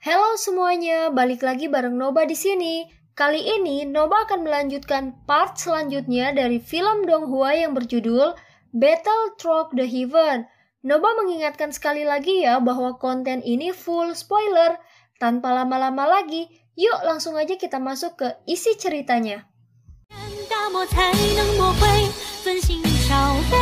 Halo semuanya, balik lagi bareng Noba di sini. Kali ini Noba akan melanjutkan part selanjutnya dari film Donghua yang berjudul Battle Through the Heaven. Noba mengingatkan sekali lagi ya bahwa konten ini full spoiler. Tanpa lama-lama lagi, yuk langsung aja kita masuk ke isi ceritanya. 大漠才能磨灰，焚心烧杯。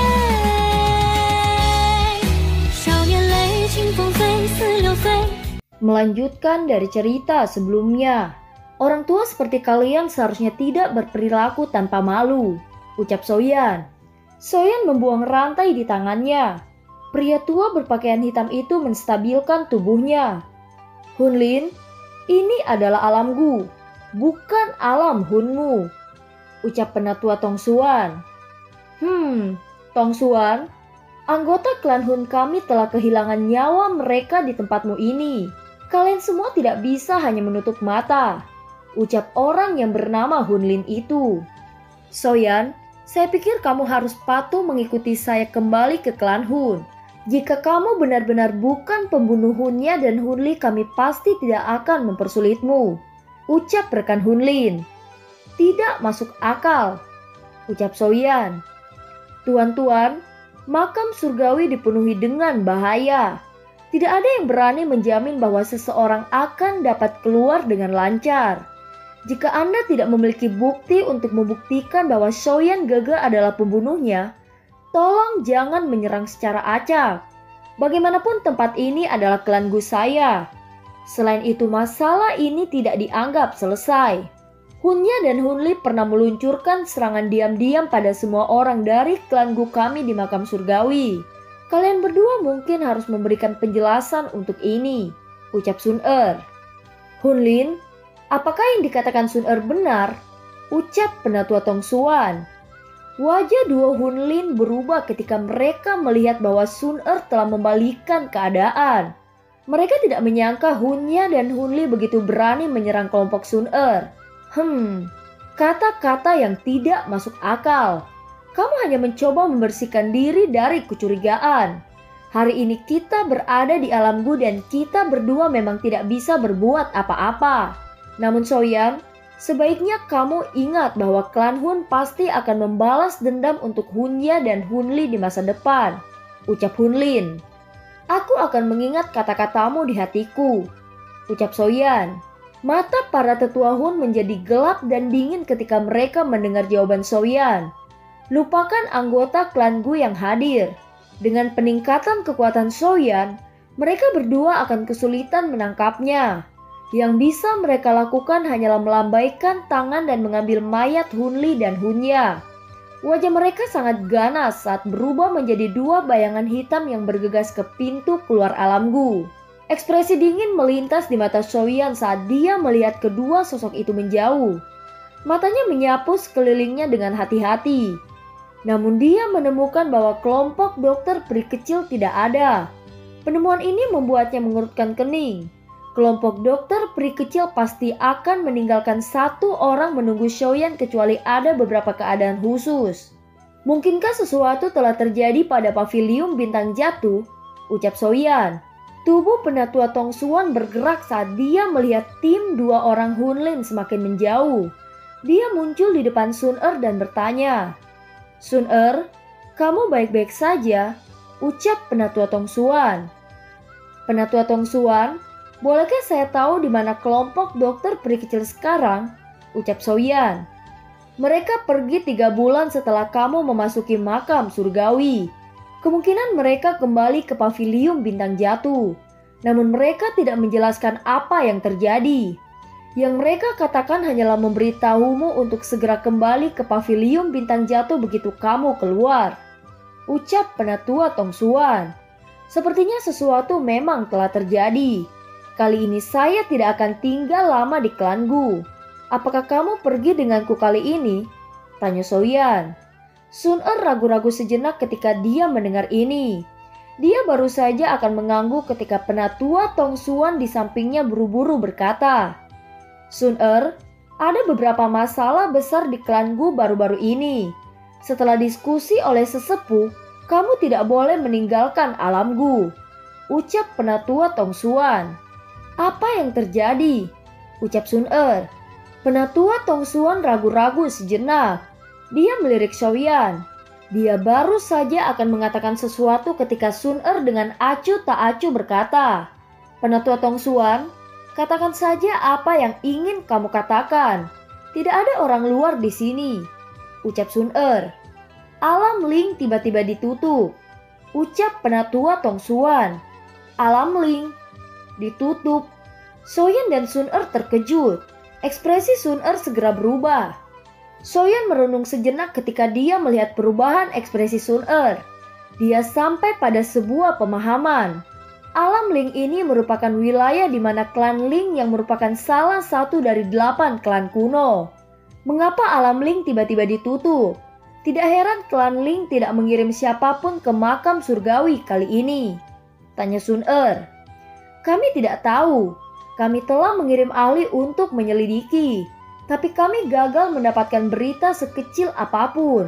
少年泪，清风醉，似流水。 Melanjutkan dari cerita sebelumnya. Orang tua seperti kalian seharusnya tidak berperilaku tanpa malu, ucap Soyan. Soyan membuang rantai di tangannya. Pria tua berpakaian hitam itu menstabilkan tubuhnya. Hunlin, ini adalah alamku, bukan alam Hunmu, ucap penatua Tongsuan. Tongsuan, anggota klan Hun kami telah kehilangan nyawa mereka di tempatmu ini. Kalian semua tidak bisa hanya menutup mata, ucap orang yang bernama Hunlin itu. Soyan, saya pikir kamu harus patuh mengikuti saya kembali ke klan Hun. Jika kamu benar-benar bukan pembunuh Hunnya dan Hunli, kami pasti tidak akan mempersulitmu, ucap rekan Hunlin. Tidak masuk akal, ucap Soyan. Tuan-tuan, makam surgawi dipenuhi dengan bahaya. Tidak ada yang berani menjamin bahwa seseorang akan dapat keluar dengan lancar. Jika Anda tidak memiliki bukti untuk membuktikan bahwa Soyan Gege adalah pembunuhnya, tolong jangan menyerang secara acak. Bagaimanapun tempat ini adalah klan Gu saya. Selain itu masalah ini tidak dianggap selesai. Hunnya dan Hunli pernah meluncurkan serangan diam-diam pada semua orang dari klan Gu kami di makam surgawi. Kalian berdua mungkin harus memberikan penjelasan untuk ini, ucap Sun-er. Hunlin, apakah yang dikatakan Sun-er benar? Ucap penatua Tongsuan. Wajah dua Hunlin berubah ketika mereka melihat bahwa Sun-er telah membalikkan keadaan. Mereka tidak menyangka Hunnya dan Hunli begitu berani menyerang kelompok Sun-er. Kata-kata yang tidak masuk akal. Kamu hanya mencoba membersihkan diri dari kecurigaan. Hari ini kita berada di alam Gu dan kita berdua memang tidak bisa berbuat apa-apa. Namun Soyan, sebaiknya kamu ingat bahwa klan Hun pasti akan membalas dendam untuk Hunnya dan Hunli di masa depan, ucap Hunlin. Aku akan mengingat kata-katamu di hatiku, ucap Soyan. Mata para tetua Hun menjadi gelap dan dingin ketika mereka mendengar jawaban Soyan. Lupakan anggota klan Gu yang hadir. Dengan peningkatan kekuatan Soyan, mereka berdua akan kesulitan menangkapnya. Yang bisa mereka lakukan hanyalah melambaikan tangan dan mengambil mayat Hunli dan Hunnya. Wajah mereka sangat ganas saat berubah menjadi dua bayangan hitam yang bergegas ke pintu keluar alam Gu. Ekspresi dingin melintas di mata Soyan saat dia melihat kedua sosok itu menjauh. Matanya menyapu sekelilingnya dengan hati-hati. Namun dia menemukan bahwa kelompok dokter peri kecil tidak ada. Penemuan ini membuatnya mengerutkan kening. Kelompok dokter peri kecil pasti akan meninggalkan satu orang menunggu Soyan kecuali ada beberapa keadaan khusus. Mungkinkah sesuatu telah terjadi pada pavilium bintang jatuh? Ucap Soyan. Tubuh penatua Tongsuan bergerak saat dia melihat tim dua orang Hunlin semakin menjauh. Dia muncul di depan Sun-er dan bertanya, Sun-er, kamu baik-baik saja, ucap penatua Tongsuan. Penatua Tongsuan, bolehkah saya tahu di mana kelompok dokter peri kecil sekarang? Ucap Soyan. Mereka pergi 3 bulan setelah kamu memasuki makam surgawi. Kemungkinan mereka kembali ke pavilium bintang jatuh. Namun mereka tidak menjelaskan apa yang terjadi. Yang mereka katakan hanyalah memberitahumu untuk segera kembali ke pavilium bintang jatuh begitu kamu keluar, ucap penatua Tongsuan. Sepertinya sesuatu memang telah terjadi. Kali ini saya tidak akan tinggal lama di klan Gu. Apakah kamu pergi denganku kali ini? Tanya Soyan. Sun-er ragu-ragu sejenak ketika dia mendengar ini. Dia baru saja akan mengangguk ketika penatua Tongsuan di sampingnya buru-buru berkata, Sun-er, ada beberapa masalah besar di klan Gu baru-baru ini. Setelah diskusi oleh sesepuh, kamu tidak boleh meninggalkan alam Gu, ucap penatua Tongsuan. Apa yang terjadi? Ucap Sun Er. Penatua Tong Xuan ragu-ragu sejenak. Dia melirik Xiaoyan. Dia baru saja akan mengatakan sesuatu ketika Sun Er dengan acuh tak acuh berkata, Penatua Tong Xuan, katakan saja apa yang ingin kamu katakan. Tidak ada orang luar di sini. Ucap Sun Er. Alam Ling tiba-tiba ditutup. Ucap Penatua Tong Xuan. Alam Ling ditutup. Xiaoyan dan Sun Er terkejut. Ekspresi Sun Er segera berubah. Xiaoyan merenung sejenak ketika dia melihat perubahan ekspresi Sun Er. Dia sampai pada sebuah pemahaman. Alam Ling ini merupakan wilayah di mana klan Ling yang merupakan salah satu dari 8 klan kuno. Mengapa Alam Ling tiba-tiba ditutup? Tidak heran klan Ling tidak mengirim siapapun ke makam surgawi kali ini. Tanya Sun Er. Kami tidak tahu. Kami telah mengirim ahli untuk menyelidiki. Tapi kami gagal mendapatkan berita sekecil apapun.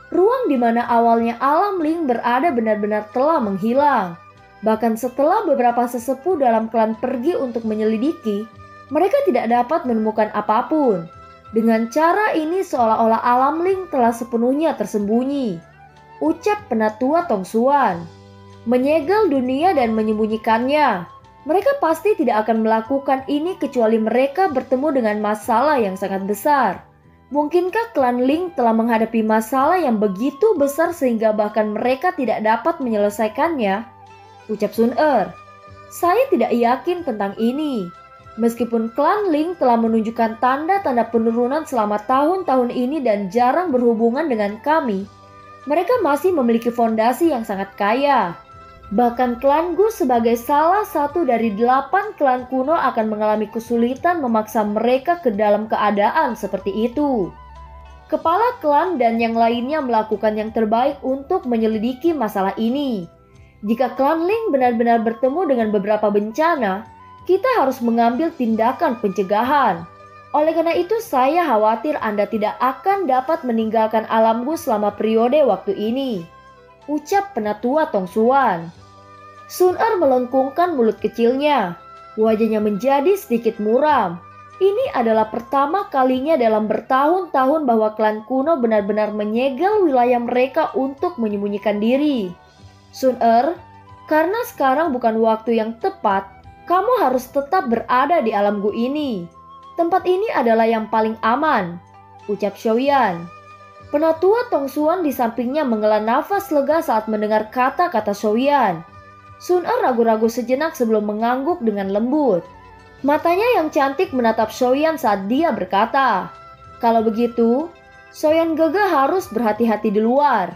Ruang di mana awalnya Alam Ling berada benar-benar telah menghilang. Bahkan setelah beberapa sesepuh dalam klan pergi untuk menyelidiki, mereka tidak dapat menemukan apapun. Dengan cara ini seolah-olah Alam Ling telah sepenuhnya tersembunyi. Ucap Penatua Tong Xuan. Menyegel dunia dan menyembunyikannya. Mereka pasti tidak akan melakukan ini kecuali mereka bertemu dengan masalah yang sangat besar. Mungkinkah klan Ling telah menghadapi masalah yang begitu besar sehingga bahkan mereka tidak dapat menyelesaikannya? Ucap Sun Er. Saya tidak yakin tentang ini. Meskipun klan Ling telah menunjukkan tanda-tanda penurunan selama tahun-tahun ini dan jarang berhubungan dengan kami, mereka masih memiliki fondasi yang sangat kaya. Bahkan klan Gu sebagai salah satu dari 8 klan kuno akan mengalami kesulitan memaksa mereka ke dalam keadaan seperti itu. Kepala klan dan yang lainnya melakukan yang terbaik untuk menyelidiki masalah ini. Jika klan Ling benar-benar bertemu dengan beberapa bencana, kita harus mengambil tindakan pencegahan. Oleh karena itu saya khawatir Anda tidak akan dapat meninggalkan alam Gu selama periode waktu ini. Ucap Penatua Tong Xuan. Sun Er melengkungkan mulut kecilnya. Wajahnya menjadi sedikit muram. Ini adalah pertama kalinya dalam bertahun-tahun bahwa klan kuno benar-benar menyegel wilayah mereka untuk menyembunyikan diri. Sun Er, karena sekarang bukan waktu yang tepat, kamu harus tetap berada di alam Gu ini. Tempat ini adalah yang paling aman. Ucap Xiaoyan. Penatua Tong Xuan di sampingnya menghela nafas lega saat mendengar kata-kata Xiaoyan. Sun Er ragu-ragu sejenak sebelum mengangguk dengan lembut. Matanya yang cantik menatap Xiaoyan saat dia berkata, kalau begitu, Xiaoyan Gege harus berhati-hati di luar.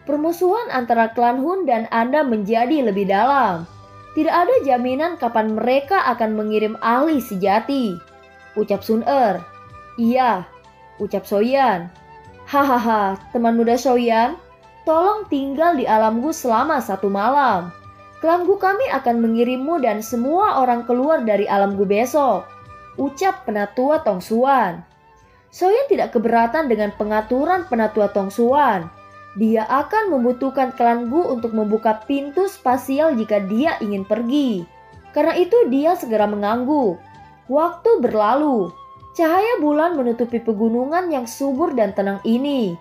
Permusuhan antara klan Hun dan Anda menjadi lebih dalam. Tidak ada jaminan kapan mereka akan mengirim ahli sejati. Ucap Sun Er. Iya, ucap Xiaoyan. Hahaha, teman muda Xiaoyan, tolong tinggal di alam Gu selama 1 malam. Klan Gu kami akan mengirimmu dan semua orang keluar dari alam Gu besok. Ucap Penatua Tong Xuan. Xiaoyan tidak keberatan dengan pengaturan Penatua Tong Xuan. Dia akan membutuhkan klan Gu untuk membuka pintu spasial jika dia ingin pergi. Karena itu dia segera mengangguk. Waktu berlalu. Cahaya bulan menutupi pegunungan yang subur dan tenang ini.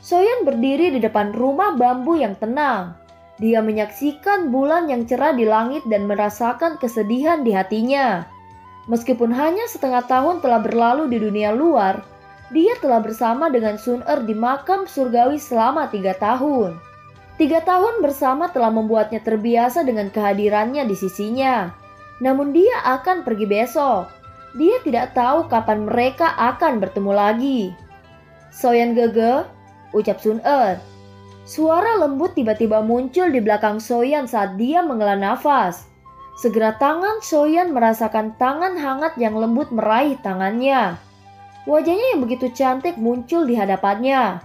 Xiaoyan berdiri di depan rumah bambu yang tenang. Dia menyaksikan bulan yang cerah di langit dan merasakan kesedihan di hatinya. Meskipun hanya setengah tahun telah berlalu di dunia luar, dia telah bersama dengan Sun Er di makam surgawi selama 3 tahun. 3 tahun bersama telah membuatnya terbiasa dengan kehadirannya di sisinya. Namun dia akan pergi besok. Dia tidak tahu kapan mereka akan bertemu lagi. Xiaoyan Gege, ucap Sun Er. Suara lembut tiba-tiba muncul di belakang Xiaoyan saat dia menghela nafas. Segera tangan Xiaoyan merasakan tangan hangat yang lembut meraih tangannya. Wajahnya yang begitu cantik muncul di hadapannya.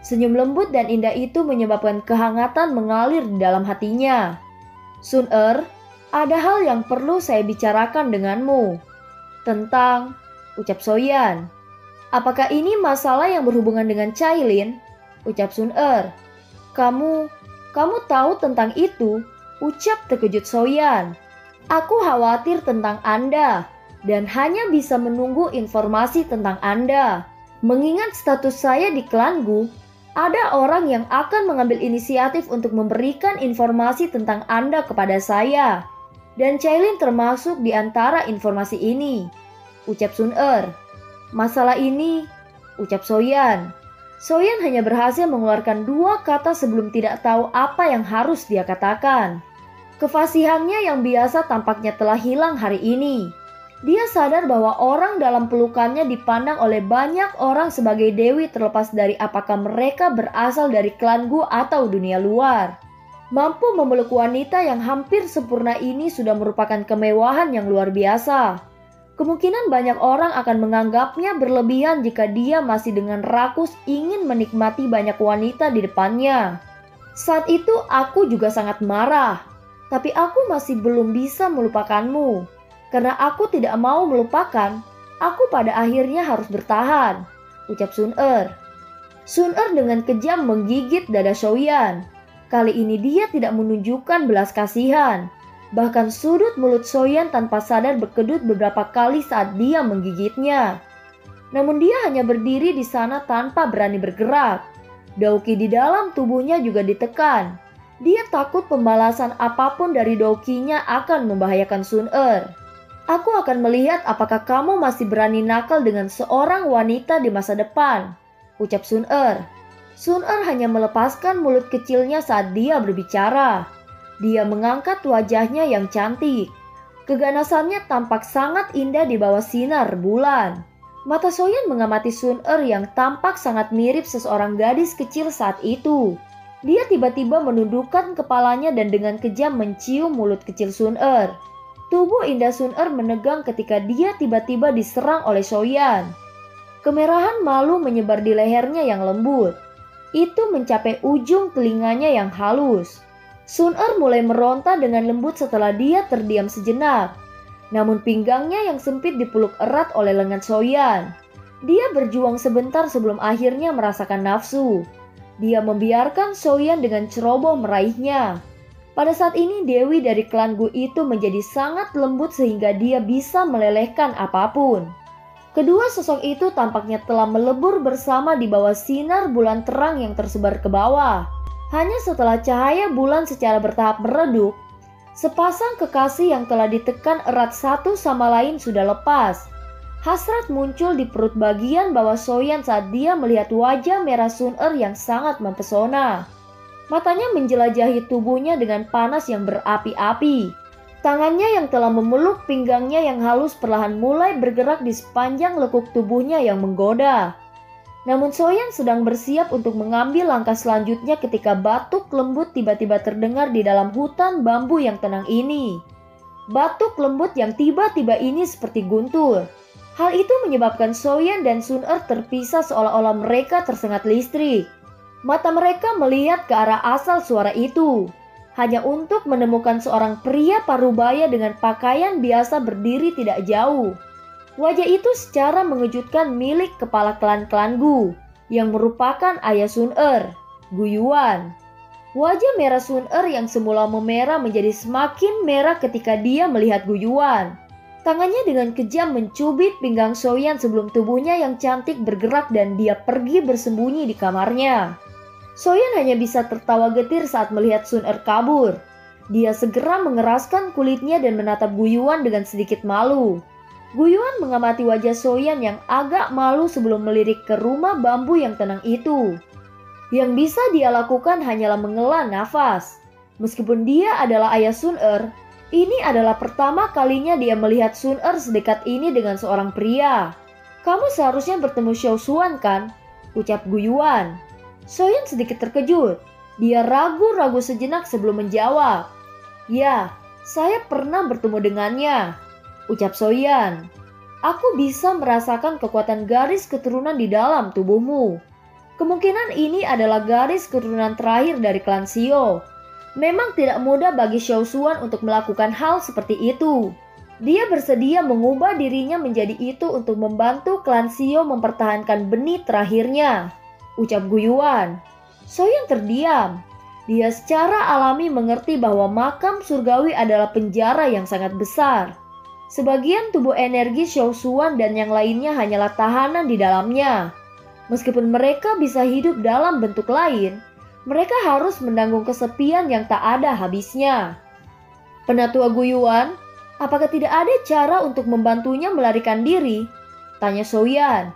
Senyum lembut dan indah itu menyebabkan kehangatan mengalir di dalam hatinya. Sun Er, ada hal yang perlu saya bicarakan denganmu. Tentang, ucap Xiaoyan. Apakah ini masalah yang berhubungan dengan Cailin? Ucap Sun Er. Kamu tahu tentang itu? Ucap terkejut Xiaoyan. Aku khawatir tentang Anda dan hanya bisa menunggu informasi tentang Anda. Mengingat status saya di klan Gu, ada orang yang akan mengambil inisiatif untuk memberikan informasi tentang Anda kepada saya. Dan Cailin termasuk di antara informasi ini, ucap Sun Er. Masalah ini, ucap Soyan. Soyan hanya berhasil mengeluarkan 2 kata sebelum tidak tahu apa yang harus dia katakan. Kefasihannya yang biasa tampaknya telah hilang hari ini. Dia sadar bahwa orang dalam pelukannya dipandang oleh banyak orang sebagai dewi terlepas dari apakah mereka berasal dari klan Gu atau dunia luar. Mampu memeluk wanita yang hampir sempurna ini sudah merupakan kemewahan yang luar biasa. Kemungkinan banyak orang akan menganggapnya berlebihan jika dia masih dengan rakus ingin menikmati banyak wanita di depannya. Saat itu aku juga sangat marah. Tapi aku masih belum bisa melupakanmu. Karena aku tidak mau melupakan, aku pada akhirnya harus bertahan, ucap Sun Er. Sun Er dengan kejam menggigit dada Soyan. Kali ini dia tidak menunjukkan belas kasihan. Bahkan sudut mulut Soyan tanpa sadar berkedut beberapa kali saat dia menggigitnya. Namun dia hanya berdiri di sana tanpa berani bergerak. Dauki di dalam tubuhnya juga ditekan. Dia takut pembalasan apapun dari Dauki-nya akan membahayakan Sun Er. Aku akan melihat apakah kamu masih berani nakal dengan seorang wanita di masa depan, ucap Sun Er. Sun Er hanya melepaskan mulut kecilnya saat dia berbicara. Dia mengangkat wajahnya yang cantik. Keganasannya tampak sangat indah di bawah sinar bulan. Mata Soyan mengamati Sun Er yang tampak sangat mirip seseorang gadis kecil saat itu. Dia tiba-tiba menundukkan kepalanya dan dengan kejam mencium mulut kecil Sun Er. Tubuh indah Sun Er menegang ketika dia tiba-tiba diserang oleh Soyan. Kemerahan malu menyebar di lehernya yang lembut. Itu mencapai ujung telinganya yang halus. Sun Er mulai meronta dengan lembut setelah dia terdiam sejenak. Namun pinggangnya yang sempit dipeluk erat oleh lengan Soyan. Dia berjuang sebentar sebelum akhirnya merasakan nafsu. Dia membiarkan Soyan dengan ceroboh meraihnya. Pada saat ini Dewi dari klan Gu itu menjadi sangat lembut sehingga dia bisa melelehkan apapun. Kedua sosok itu tampaknya telah melebur bersama di bawah sinar bulan terang yang tersebar ke bawah. Hanya setelah cahaya bulan secara bertahap meredup, sepasang kekasih yang telah ditekan erat satu sama lain sudah lepas. Hasrat muncul di perut bagian bawah Soyan saat dia melihat wajah merah Sun Er yang sangat mempesona. Matanya menjelajahi tubuhnya dengan panas yang berapi-api. Tangannya yang telah memeluk pinggangnya yang halus perlahan mulai bergerak di sepanjang lekuk tubuhnya yang menggoda. Namun Soyan sedang bersiap untuk mengambil langkah selanjutnya ketika batuk lembut tiba-tiba terdengar di dalam hutan bambu yang tenang ini. Batuk lembut yang tiba-tiba ini seperti guntur. Hal itu menyebabkan Soyan dan Sun Er terpisah seolah-olah mereka tersengat listrik. Mata mereka melihat ke arah asal suara itu, hanya untuk menemukan seorang pria parubaya dengan pakaian biasa berdiri tidak jauh. Wajah itu secara mengejutkan milik kepala klan-klan Gu, yang merupakan ayah Sun Er, Gu Yuan. Wajah merah Sun Er yang semula memerah menjadi semakin merah ketika dia melihat Gu Yuan. Tangannya dengan kejam mencubit pinggang Soyan sebelum tubuhnya yang cantik bergerak dan dia pergi bersembunyi di kamarnya. Soyan hanya bisa tertawa getir saat melihat Sun Er kabur. Dia segera mengeraskan kulitnya dan menatap Gu Yuan dengan sedikit malu. Gu Yuan mengamati wajah Soyan yang agak malu sebelum melirik ke rumah bambu yang tenang itu. Yang bisa dia lakukan hanyalah menghela nafas. Meskipun dia adalah ayah Sun Er, ini adalah pertama kalinya dia melihat Sun Er sedekat ini dengan seorang pria. Kamu seharusnya bertemu Xiao Xuan kan? Ucap Gu Yuan. Soyan sedikit terkejut. Dia ragu-ragu sejenak sebelum menjawab. Ya, saya pernah bertemu dengannya, ucap Soyan. Aku bisa merasakan kekuatan garis keturunan di dalam tubuhmu. Kemungkinan ini adalah garis keturunan terakhir dari klan Xiao. Memang tidak mudah bagi Xiao Xuan untuk melakukan hal seperti itu. Dia bersedia mengubah dirinya menjadi itu untuk membantu klan Xiao mempertahankan benih terakhirnya, ucap Gu Yuan. Soyan terdiam. Dia secara alami mengerti bahwa makam surgawi adalah penjara yang sangat besar. Sebagian tubuh energi Xiaoshuan dan yang lainnya hanyalah tahanan di dalamnya. Meskipun mereka bisa hidup dalam bentuk lain, mereka harus menanggung kesepian yang tak ada habisnya. Penatua Guyuan, apakah tidak ada cara untuk membantunya melarikan diri? Tanya Souyan.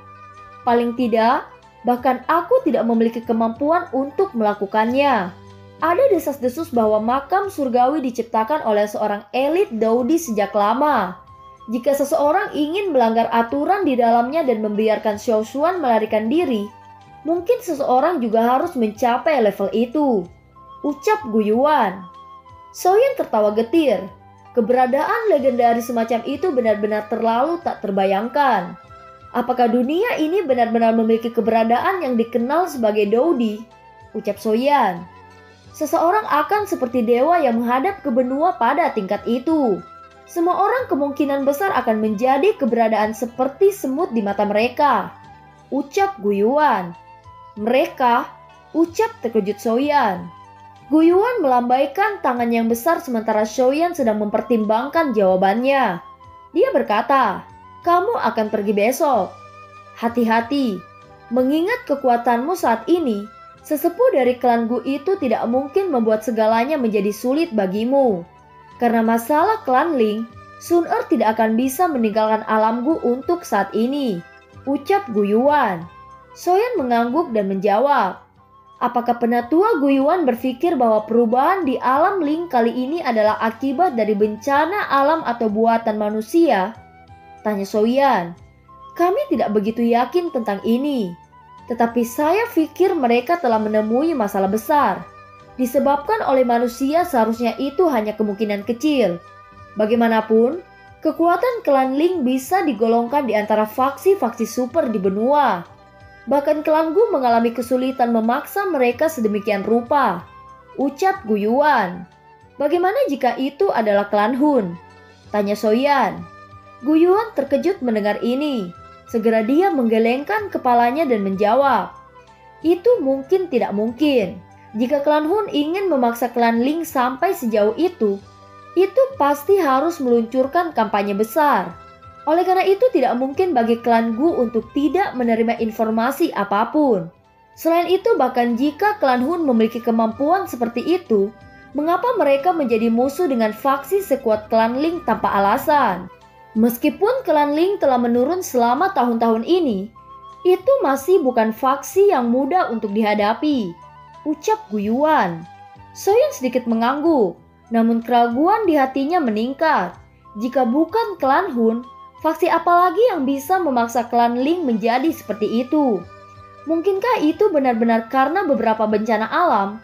Paling tidak, bahkan aku tidak memiliki kemampuan untuk melakukannya. Ada desas-desus bahwa makam surgawi diciptakan oleh seorang elit Daudi sejak lama. Jika seseorang ingin melanggar aturan di dalamnya dan membiarkan Xiaoshuan melarikan diri, mungkin seseorang juga harus mencapai level itu, ucap Guyuan. Souyan tertawa getir. Keberadaan legendaris semacam itu benar-benar terlalu tak terbayangkan. Apakah dunia ini benar-benar memiliki keberadaan yang dikenal sebagai Daudi? Ucap Souyan. Seseorang akan seperti dewa yang menghadap ke benua pada tingkat itu. Semua orang kemungkinan besar akan menjadi keberadaan seperti semut di mata mereka, ucap Guyuan. Mereka, ucap terkejut Souyan. Guyuan melambaikan tangan yang besar sementara Souyan sedang mempertimbangkan jawabannya. Dia berkata, kamu akan pergi besok. Hati-hati, mengingat kekuatanmu saat ini, sesepuh dari klan Gu itu tidak mungkin membuat segalanya menjadi sulit bagimu. Karena masalah klan Ling, Sun Er tidak akan bisa meninggalkan alam Gu untuk saat ini, ucap Guyuan. Souyan mengangguk dan menjawab, apakah penatua Guyuan berpikir bahwa perubahan di alam Ling kali ini adalah akibat dari bencana alam atau buatan manusia? Tanya Souyan. Kami tidak begitu yakin tentang ini. Tetapi saya pikir mereka telah menemui masalah besar. Disebabkan oleh manusia seharusnya itu hanya kemungkinan kecil. Bagaimanapun, kekuatan klan Ling bisa digolongkan di antara faksi-faksi super di benua. Bahkan klan Gu mengalami kesulitan memaksa mereka sedemikian rupa, ucap Guyuan. Bagaimana jika itu adalah klan Hun? Tanya Souyan. Guyuan terkejut mendengar ini. Segera dia menggelengkan kepalanya dan menjawab, itu mungkin tidak mungkin. Jika klan Hun ingin memaksa klan Ling sampai sejauh itu pasti harus meluncurkan kampanye besar. Oleh karena itu tidak mungkin bagi klan Gu untuk tidak menerima informasi apapun. Selain itu bahkan jika klan Hun memiliki kemampuan seperti itu, mengapa mereka menjadi musuh dengan faksi sekuat klan Ling tanpa alasan? Meskipun klan Ling telah menurun selama tahun-tahun ini, itu masih bukan faksi yang mudah untuk dihadapi, ucap Guyuan. Souyan sedikit mengangguk, namun keraguan di hatinya meningkat. Jika bukan klan Hun, faksi apa lagi yang bisa memaksa klan Ling menjadi seperti itu? Mungkinkah itu benar-benar karena beberapa bencana alam?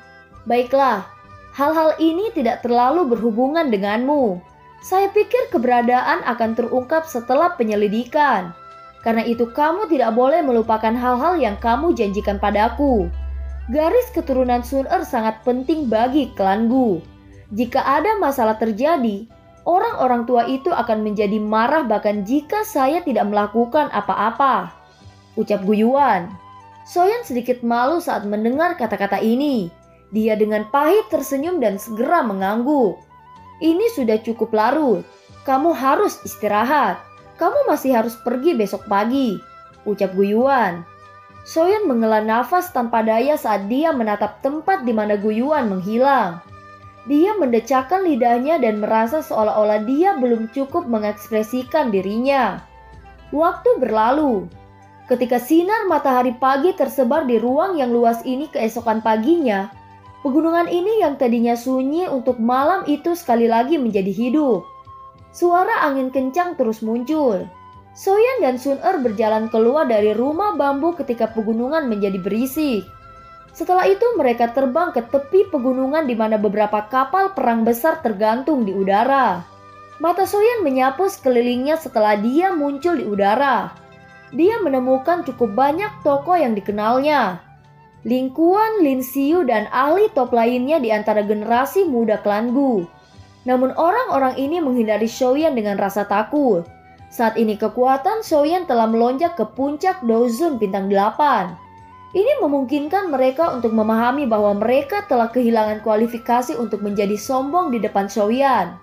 Baiklah, hal-hal ini tidak terlalu berhubungan denganmu. Saya pikir keberadaan akan terungkap setelah penyelidikan. Karena itu kamu tidak boleh melupakan hal-hal yang kamu janjikan padaku. Garis keturunan Sun Er sangat penting bagi klan Gu. Jika ada masalah terjadi, orang-orang tua itu akan menjadi marah bahkan jika saya tidak melakukan apa-apa, ucap Guyuan. Souyan sedikit malu saat mendengar kata-kata ini. Dia dengan pahit tersenyum dan segera mengangguk. Ini sudah cukup larut. Kamu harus istirahat. Kamu masih harus pergi besok pagi, ucap Guyuan. Souyan menghela nafas tanpa daya saat dia menatap tempat di mana Guyuan menghilang. Dia mendecakkan lidahnya dan merasa seolah-olah dia belum cukup mengekspresikan dirinya. Waktu berlalu. Ketika sinar matahari pagi tersebar di ruang yang luas ini keesokan paginya, pegunungan ini yang tadinya sunyi untuk malam itu sekali lagi menjadi hidup. Suara angin kencang terus muncul. Souyan dan Sun Er berjalan keluar dari rumah bambu ketika pegunungan menjadi berisik. Setelah itu mereka terbang ke tepi pegunungan di mana beberapa kapal perang besar tergantung di udara. Mata Souyan menyapu sekelilingnya setelah dia muncul di udara. Dia menemukan cukup banyak tokoh yang dikenalnya. Ling Kuan, Lin Xiu, dan ahli top lainnya di antara generasi muda klan Gu. Namun orang-orang ini menghindari Souyan dengan rasa takut. Saat ini kekuatan Souyan telah melonjak ke puncak Dozun bintang 8. Ini memungkinkan mereka untuk memahami bahwa mereka telah kehilangan kualifikasi untuk menjadi sombong di depan Soyan.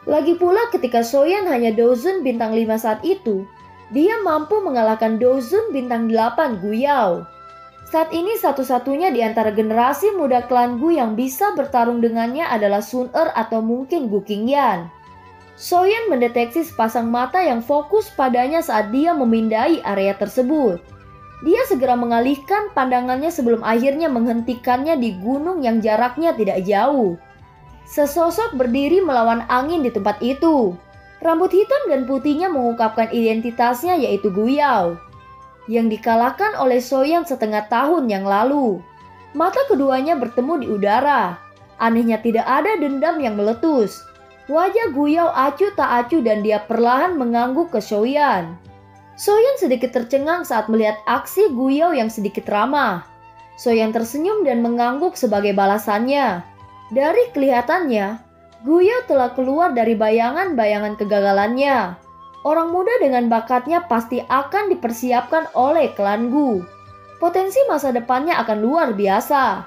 Lagi pula ketika Soyan hanya Dozun bintang 5 saat itu, dia mampu mengalahkan Dozun bintang 8 Gu Yao. Saat ini satu-satunya di antara generasi muda klan Gu yang bisa bertarung dengannya adalah Sun atau mungkin Gu Qingyan. Soyan mendeteksi sepasang mata yang fokus padanya saat dia memindai area tersebut. Dia segera mengalihkan pandangannya sebelum akhirnya menghentikannya di gunung yang jaraknya tidak jauh. Sesosok berdiri melawan angin di tempat itu. Rambut hitam dan putihnya mengungkapkan identitasnya yaitu Gu Yao, yang dikalahkan oleh Soyan setengah tahun yang lalu. Mata keduanya bertemu di udara. Anehnya tidak ada dendam yang meletus. Wajah Gu Yao acuh tak acuh dan dia perlahan mengangguk ke Soyan. Soyan sedikit tercengang saat melihat aksi Gu Yao yang sedikit ramah. Soyan tersenyum dan mengangguk sebagai balasannya. Dari kelihatannya, Gu Yao telah keluar dari bayangan-bayangan kegagalannya. Orang muda dengan bakatnya pasti akan dipersiapkan oleh klan Gu. Potensi masa depannya akan luar biasa.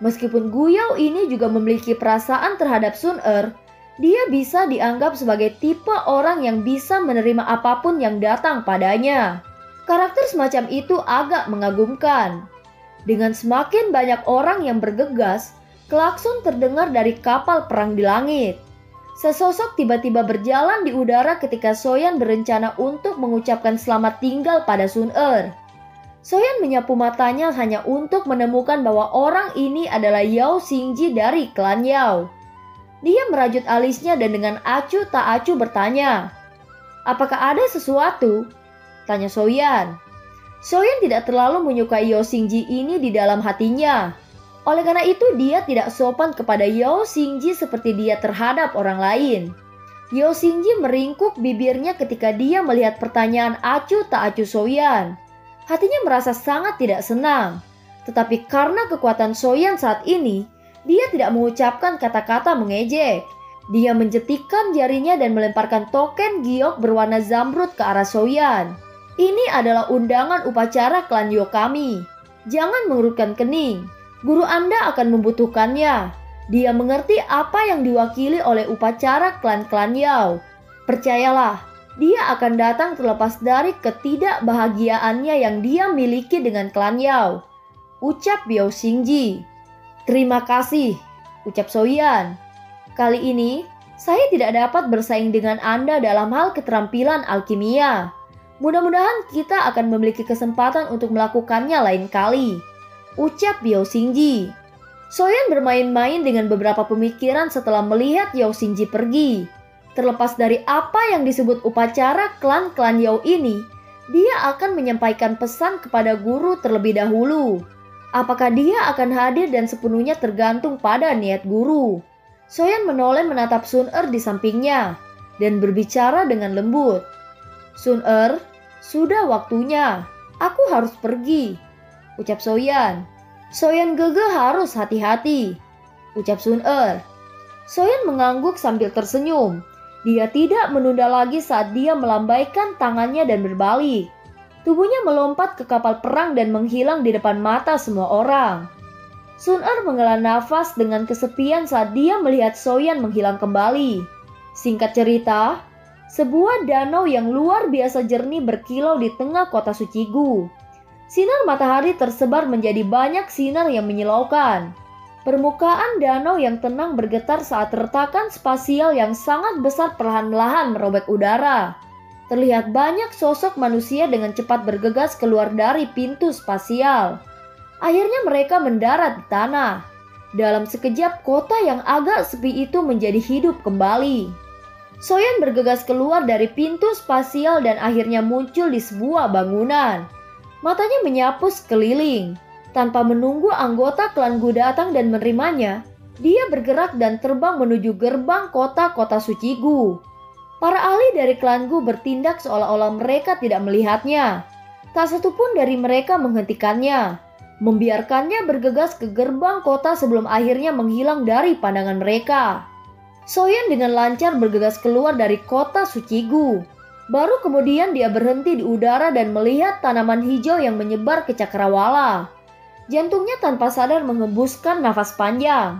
Meskipun Gu Yao ini juga memiliki perasaan terhadap Sun dia bisa dianggap sebagai tipe orang yang bisa menerima apapun yang datang padanya. Karakter semacam itu agak mengagumkan. Dengan semakin banyak orang yang bergegas, klakson terdengar dari kapal perang di langit. Sesosok tiba-tiba berjalan di udara ketika Soyan berencana untuk mengucapkan selamat tinggal pada Sun Soyan menyapu matanya hanya untuk menemukan bahwa orang ini adalah Yao Xingji dari klan Yao. Dia merajut alisnya dan dengan acuh tak acuh bertanya, "Apakah ada sesuatu?" tanya Soyan. Soyan tidak terlalu menyukai Yao Xingji ini di dalam hatinya. Oleh karena itu dia tidak sopan kepada Yao Xingji seperti dia terhadap orang lain. Yao Xingji meringkuk bibirnya ketika dia melihat pertanyaan acuh tak acuh Soyan. Hatinya merasa sangat tidak senang. Tetapi karena kekuatan Soyan saat ini, dia tidak mengucapkan kata-kata mengejek. Dia menjetikkan jarinya dan melemparkan token giok berwarna zamrud ke arah Soyan. "Ini adalah undangan upacara klan Yo kami. Jangan mengerutkan kening. Guru Anda akan membutuhkannya. Dia mengerti apa yang diwakili oleh upacara klan-klan Yao. Percayalah, dia akan datang terlepas dari ketidakbahagiaannya yang dia miliki dengan klan Yao," ucap Yao Xingji. "Terima kasih," ucap Soyan. "Kali ini, saya tidak dapat bersaing dengan Anda dalam hal keterampilan alkimia. Mudah-mudahan kita akan memiliki kesempatan untuk melakukannya lain kali," ucap Yao Xingji. Soyan bermain-main dengan beberapa pemikiran setelah melihat Yao Xingji pergi. Terlepas dari apa yang disebut upacara klan-klan Yao ini, dia akan menyampaikan pesan kepada guru terlebih dahulu. Apakah dia akan hadir dan sepenuhnya tergantung pada niat guru. Soyan menoleh menatap Sun di sampingnya dan berbicara dengan lembut. "Sun sudah waktunya. Aku harus pergi," ucap Soyan. "Soyan Gege harus hati-hati," ucap Sun Soyan mengangguk sambil tersenyum. Dia tidak menunda lagi saat dia melambaikan tangannya dan berbalik. Tubuhnya melompat ke kapal perang dan menghilang di depan mata semua orang. Sun menghela nafas dengan kesepian saat dia melihat Soyan menghilang kembali. Singkat cerita, sebuah danau yang luar biasa jernih berkilau di tengah kota suci Gu. Sinar matahari tersebar menjadi banyak sinar yang menyilaukan. Permukaan danau yang tenang bergetar saat retakan spasial yang sangat besar perlahan-lahan merobek udara. Terlihat banyak sosok manusia dengan cepat bergegas keluar dari pintu spasial. Akhirnya mereka mendarat di tanah. Dalam sekejap kota yang agak sepi itu menjadi hidup kembali. Soyan bergegas keluar dari pintu spasial dan akhirnya muncul di sebuah bangunan. Matanya menyapu sekeliling. Tanpa menunggu anggota klan Gu datang dan menerimanya, dia bergerak dan terbang menuju gerbang kota-kota suci Gu. Para ahli dari klan Gu bertindak seolah-olah mereka tidak melihatnya. Tak satu pun dari mereka menghentikannya, membiarkannya bergegas ke gerbang kota sebelum akhirnya menghilang dari pandangan mereka. Soyan dengan lancar bergegas keluar dari kota suci Gu. Baru kemudian dia berhenti di udara dan melihat tanaman hijau yang menyebar ke cakrawala. Jantungnya tanpa sadar mengembuskan nafas panjang.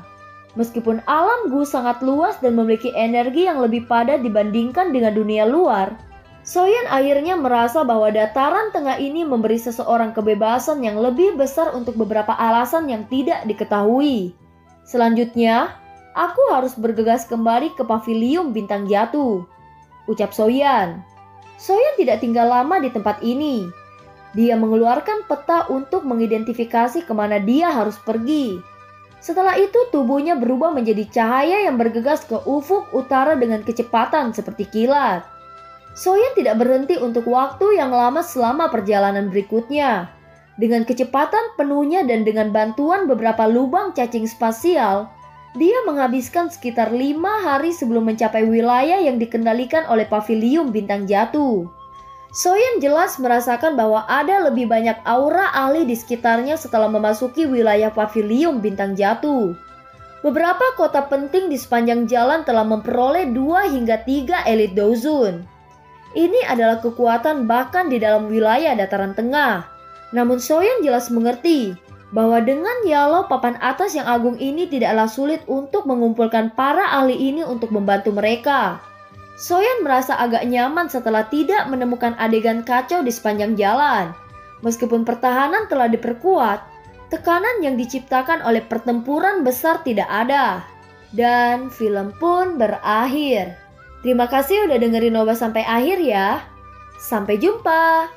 Meskipun alam Gu sangat luas dan memiliki energi yang lebih padat dibandingkan dengan dunia luar, Soyeon akhirnya merasa bahwa dataran tengah ini memberi seseorang kebebasan yang lebih besar untuk beberapa alasan yang tidak diketahui. Selanjutnya, aku harus bergegas kembali ke pavilium bintang jatuh, ucap Soyeon. Soyeon tidak tinggal lama di tempat ini. Dia mengeluarkan peta untuk mengidentifikasi kemana dia harus pergi. Setelah itu tubuhnya berubah menjadi cahaya yang bergegas ke ufuk utara dengan kecepatan seperti kilat. Soyeon tidak berhenti untuk waktu yang lama selama perjalanan berikutnya. Dengan kecepatan penuhnya dan dengan bantuan beberapa lubang cacing spasial, dia menghabiskan sekitar 5 hari sebelum mencapai wilayah yang dikendalikan oleh pavilium bintang jatuh. Soyeon jelas merasakan bahwa ada lebih banyak aura ahli di sekitarnya setelah memasuki wilayah pavilium bintang jatuh. Beberapa kota penting di sepanjang jalan telah memperoleh 2 hingga 3 Elite Dozun. Ini adalah kekuatan bahkan di dalam wilayah dataran tengah. Namun Soyeon jelas mengerti bahwa dengan Yalo papan atas yang agung ini tidaklah sulit untuk mengumpulkan para ahli ini untuk membantu mereka. Soyeon merasa agak nyaman setelah tidak menemukan adegan kacau di sepanjang jalan. Meskipun pertahanan telah diperkuat, tekanan yang diciptakan oleh pertempuran besar tidak ada. Dan film pun berakhir. Terima kasih udah dengerin Nova sampai akhir ya. Sampai jumpa.